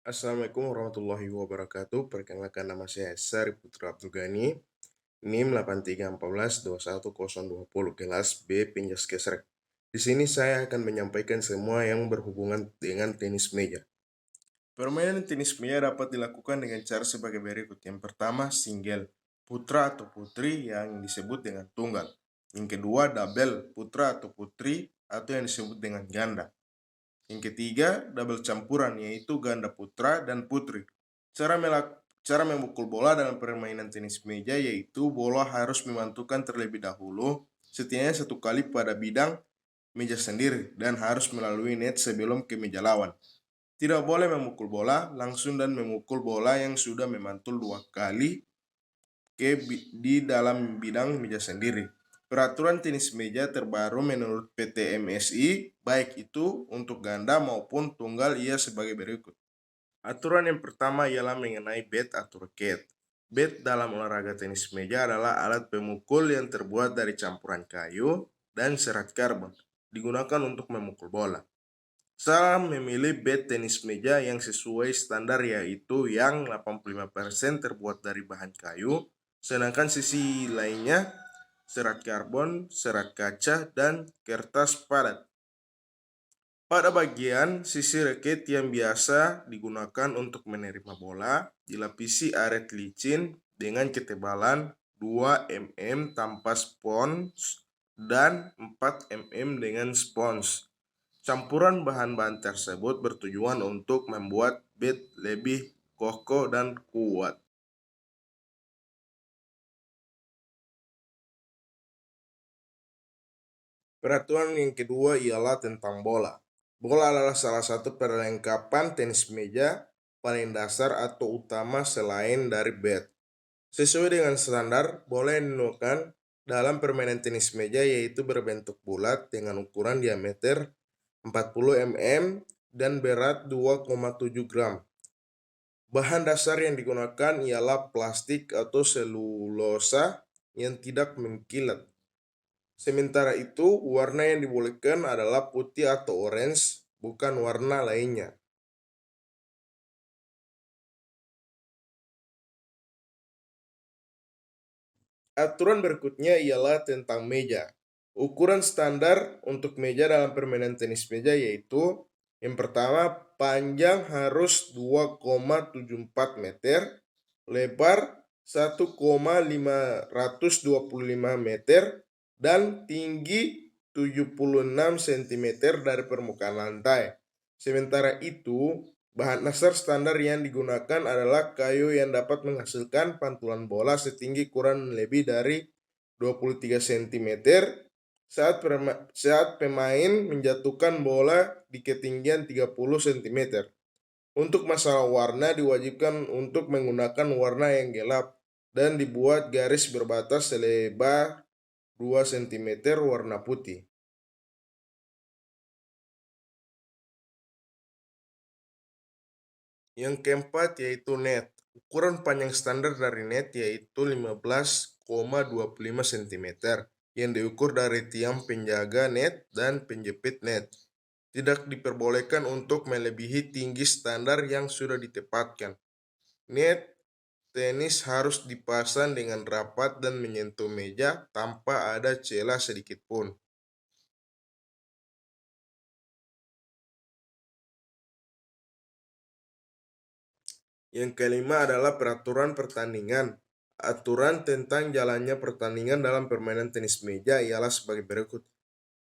Assalamualaikum warahmatullahi wabarakatuh. Perkenalkan nama saya Sari Putra Abdul Ghani, NIM 83142120 kelas B Penjas Kesrek. Di sini saya akan menyampaikan semua yang berhubungan dengan tenis meja. Permainan tenis meja dapat dilakukan dengan cara sebagai berikut. Yang pertama, single, putra atau putri yang disebut dengan tunggal. Yang kedua, double, putra atau putri atau yang disebut dengan ganda. Yang ketiga, double campuran, yaitu ganda putra dan putri. Cara memukul bola dalam permainan tenis meja yaitu bola harus memantulkan terlebih dahulu setidaknya satu kali pada bidang meja sendiri dan harus melalui net sebelum ke meja lawan. Tidak boleh memukul bola langsung dan memukul bola yang sudah memantul 2 kali di dalam bidang meja sendiri. Peraturan tenis meja terbaru menurut PT MSI, baik itu untuk ganda maupun tunggal, ia sebagai berikut. Aturan yang pertama ialah mengenai bat atau raket. Bat dalam olahraga tenis meja adalah alat pemukul yang terbuat dari campuran kayu dan serat karbon, digunakan untuk memukul bola. Saya memilih bat tenis meja yang sesuai standar, yaitu yang 85% terbuat dari bahan kayu, sedangkan sisi lainnya serat karbon, serat kaca, dan kertas padat. Pada bagian sisi raket yang biasa digunakan untuk menerima bola, dilapisi aret licin dengan ketebalan 2 mm tanpa spons dan 4 mm dengan spons. Campuran bahan-bahan tersebut bertujuan untuk membuat bat lebih kokoh dan kuat. Peraturan yang kedua ialah tentang bola. Bola adalah salah satu perlengkapan tenis meja paling dasar atau utama selain dari bat. Sesuai dengan standar, bola yang digunakan dalam permainan tenis meja yaitu berbentuk bulat dengan ukuran diameter 40 mm dan berat 2,7 gram. Bahan dasar yang digunakan ialah plastik atau selulosa yang tidak mengkilat. Sementara itu, warna yang dibolehkan adalah putih atau orange, bukan warna lainnya. Aturan berikutnya ialah tentang meja. Ukuran standar untuk meja dalam permainan tenis meja yaitu yang pertama, panjang harus 2,74 meter, lebar 1,525 meter, dan tinggi 76 cm dari permukaan lantai. Sementara itu, bahan dasar standar yang digunakan adalah kayu yang dapat menghasilkan pantulan bola setinggi kurang lebih dari 23 cm saat pemain menjatuhkan bola di ketinggian 30 cm. Untuk masalah warna, diwajibkan untuk menggunakan warna yang gelap dan dibuat garis berbatas selebar 2 cm warna putih. Yang keempat yaitu net. Ukuran panjang standar dari net yaitu 15,25 cm yang diukur dari tiang penjaga net dan penjepit net. Tidak diperbolehkan untuk melebihi tinggi standar yang sudah ditetapkan. Net tenis harus dipasang dengan rapat dan menyentuh meja tanpa ada celah sedikit pun. Yang kelima adalah peraturan pertandingan. Aturan tentang jalannya pertandingan dalam permainan tenis meja ialah sebagai berikut.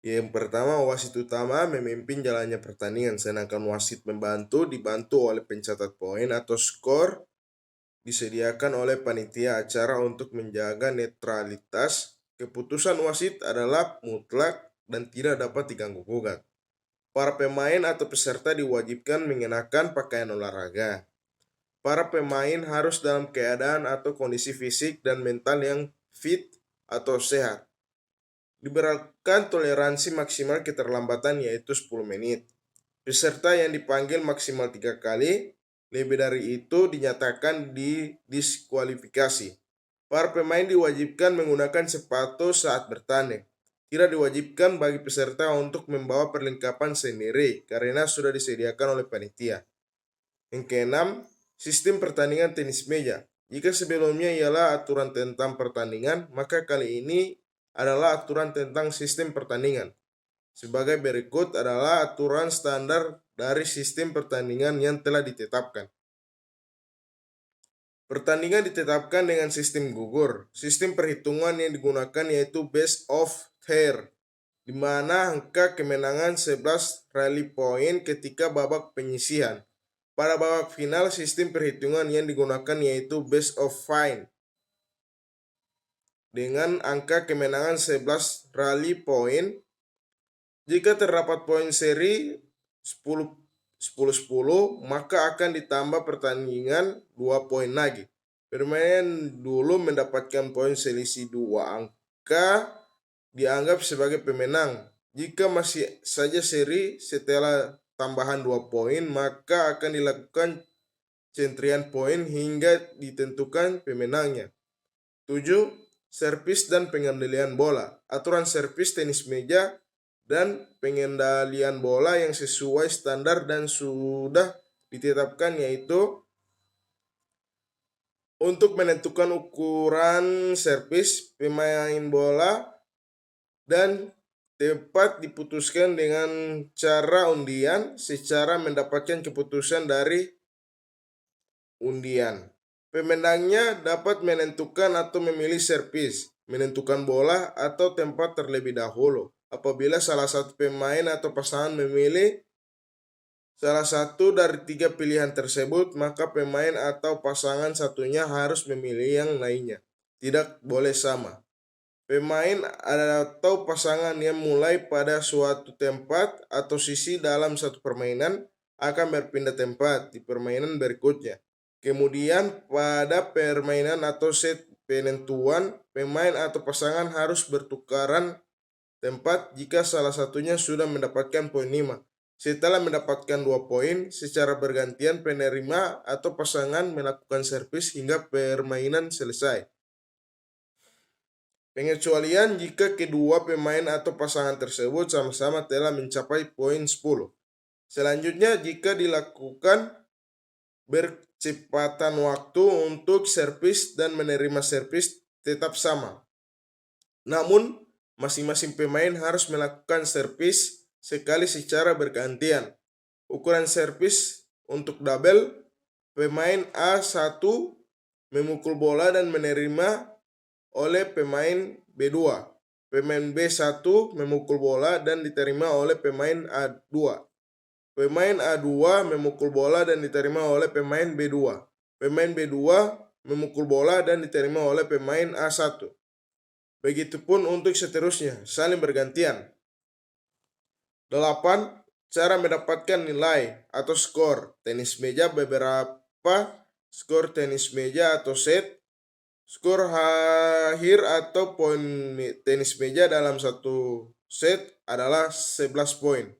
Yang pertama, wasit utama memimpin jalannya pertandingan, sedangkan wasit dibantu oleh pencatat poin atau skor disediakan oleh panitia acara untuk menjaga netralitas. Keputusan wasit adalah mutlak dan tidak dapat diganggu-gugat. Para pemain atau peserta diwajibkan mengenakan pakaian olahraga. Para pemain harus dalam keadaan atau kondisi fisik dan mental yang fit atau sehat. Diberikan toleransi maksimal keterlambatan yaitu 10 menit. Peserta yang dipanggil maksimal 3 kali, lebih dari itu dinyatakan didiskualifikasi. Para pemain diwajibkan menggunakan sepatu saat bertanding. Tidak diwajibkan bagi peserta untuk membawa perlengkapan sendiri karena sudah disediakan oleh panitia. Yang keenam, sistem pertandingan tenis meja. Jika sebelumnya ialah aturan tentang pertandingan, maka kali ini adalah aturan tentang sistem pertandingan. Sebagai berikut adalah aturan standar dari sistem pertandingan yang telah ditetapkan. Pertandingan ditetapkan dengan sistem gugur. Sistem perhitungan yang digunakan yaitu best of pair, di mana angka kemenangan 11 rally point ketika babak penyisihan. Pada babak final, sistem perhitungan yang digunakan yaitu best of 5, dengan angka kemenangan 11 rally point. Jika terdapat poin seri 10-10, maka akan ditambah pertandingan 2 poin lagi. Pemain dulu mendapatkan poin selisih 2 angka dianggap sebagai pemenang. Jika masih saja seri setelah tambahan 2 poin, maka akan dilakukan centrian poin hingga ditentukan pemenangnya. 7. Servis dan pengendalian bola. Aturan servis tenis meja dan pengendalian bola yang sesuai standar dan sudah ditetapkan yaitu untuk menentukan ukuran servis pemain bola dan tepat diputuskan dengan cara undian secara mendapatkan keputusan dari undian. Pemenangnya dapat menentukan atau memilih servis, menentukan bola atau tempat terlebih dahulu. Apabila salah satu pemain atau pasangan memilih salah satu dari 3 pilihan tersebut, maka pemain atau pasangan satunya harus memilih yang lainnya. Tidak boleh sama. Pemain atau pasangan yang mulai pada suatu tempat atau sisi dalam satu permainan akan berpindah tempat di permainan berikutnya. Kemudian pada permainan atau set penentuan, pemain atau pasangan harus bertukaran tempat jika salah satunya sudah mendapatkan poin 5. Setelah mendapatkan 2 poin, secara bergantian penerima atau pasangan melakukan servis hingga permainan selesai. Pengecualian jika kedua pemain atau pasangan tersebut sama-sama telah mencapai poin 10. Selanjutnya, jika dilakukan bercepatan waktu untuk servis dan menerima servis tetap sama. Namun, masing-masing pemain harus melakukan servis sekali secara bergantian. Ukuran servis untuk double, pemain A1 memukul bola dan menerima oleh pemain B2. Pemain B1 memukul bola dan diterima oleh pemain A2. Pemain A2 memukul bola dan diterima oleh pemain B2. Pemain B2 memukul bola dan diterima oleh pemain A1. Begitupun untuk seterusnya, saling bergantian. 8. Cara mendapatkan nilai atau skor tenis meja. Beberapa skor tenis meja atau set. Skor akhir atau poin tenis meja dalam satu set adalah 11 poin.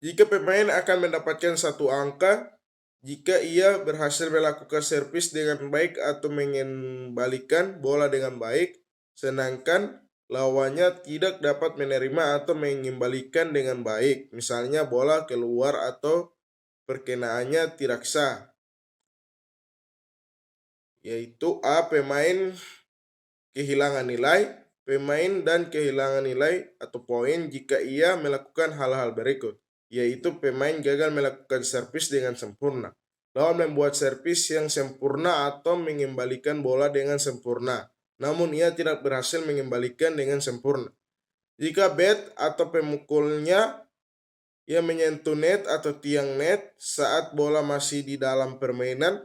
Jika pemain akan mendapatkan satu angka jika ia berhasil melakukan servis dengan baik atau mengembalikan bola dengan baik, sedangkan lawannya tidak dapat menerima atau mengembalikan dengan baik, misalnya bola keluar atau perkenaannya tidak sah, yaitu A. Pemain kehilangan nilai, pemain dan kehilangan nilai atau poin jika ia melakukan hal-hal berikut, yaitu pemain gagal melakukan servis dengan sempurna, lawan membuat servis yang sempurna atau mengembalikan bola dengan sempurna, namun ia tidak berhasil mengembalikan dengan sempurna. Jika bat atau pemukulnya ia menyentuh net atau tiang net saat bola masih di dalam permainan.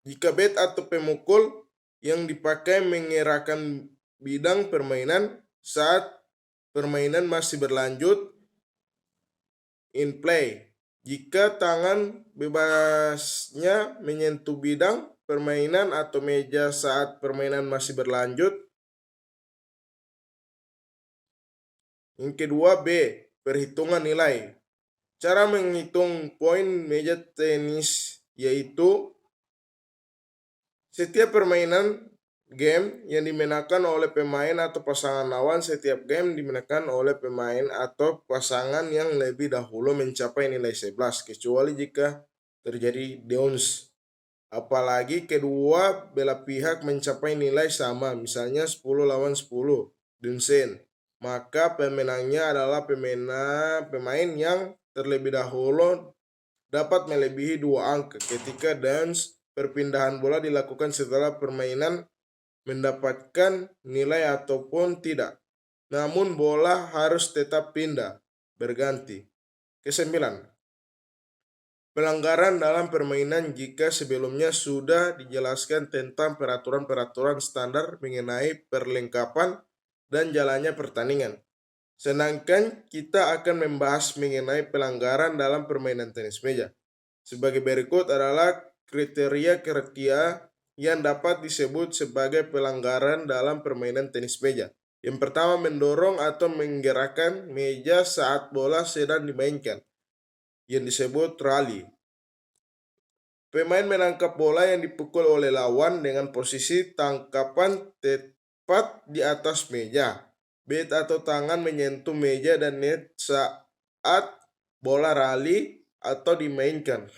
Jika bat atau pemukul yang dipakai mengerahkan bidang permainan saat permainan masih berlanjut in play. Jika tangan bebasnya menyentuh bidang permainan atau meja saat permainan masih berlanjut. Yang kedua, B. Perhitungan nilai. Cara menghitung poin meja tenis yaitu setiap permainan game yang dimenangkan oleh pemain atau pasangan lawan. Setiap game dimenangkan oleh pemain atau pasangan yang lebih dahulu mencapai nilai 11, kecuali jika terjadi downs. Apalagi kedua belah pihak mencapai nilai sama, misalnya 10 lawan 10, Dunsen. Maka pemenangnya adalah pemain yang terlebih dahulu dapat melebihi 2 angka. Ketika downs, perpindahan bola dilakukan setelah permainan mendapatkan nilai ataupun tidak. Namun bola harus tetap pindah, berganti. Kesembilan, pelanggaran dalam permainan jika sebelumnya sudah dijelaskan tentang peraturan-peraturan standar mengenai perlengkapan dan jalannya pertandingan. Sedangkan kita akan membahas mengenai pelanggaran dalam permainan tenis meja. Sebagai berikut adalah kriteria-kriteria yang dapat disebut sebagai pelanggaran dalam permainan tenis meja. Yang pertama, mendorong atau menggerakkan meja saat bola sedang dimainkan, yang disebut rally. Pemain menangkap bola yang dipukul oleh lawan dengan posisi tangkapan tepat di atas meja. Bat atau tangan menyentuh meja dan net saat bola rally atau dimainkan.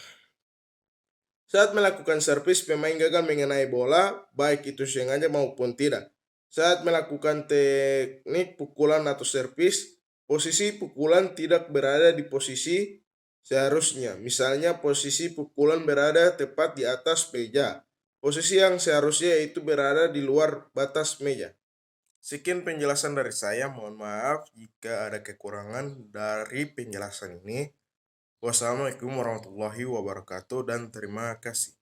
Saat melakukan servis, pemain gagal mengenai bola, baik itu sengaja maupun tidak. Saat melakukan teknik pukulan atau servis, posisi pukulan tidak berada di posisi seharusnya. Misalnya, posisi pukulan berada tepat di atas meja. Posisi yang seharusnya itu berada di luar batas meja. Sekian penjelasan dari saya. Mohon maaf jika ada kekurangan dari penjelasan ini. Wassalamualaikum warahmatullahi wabarakatuh dan terima kasih.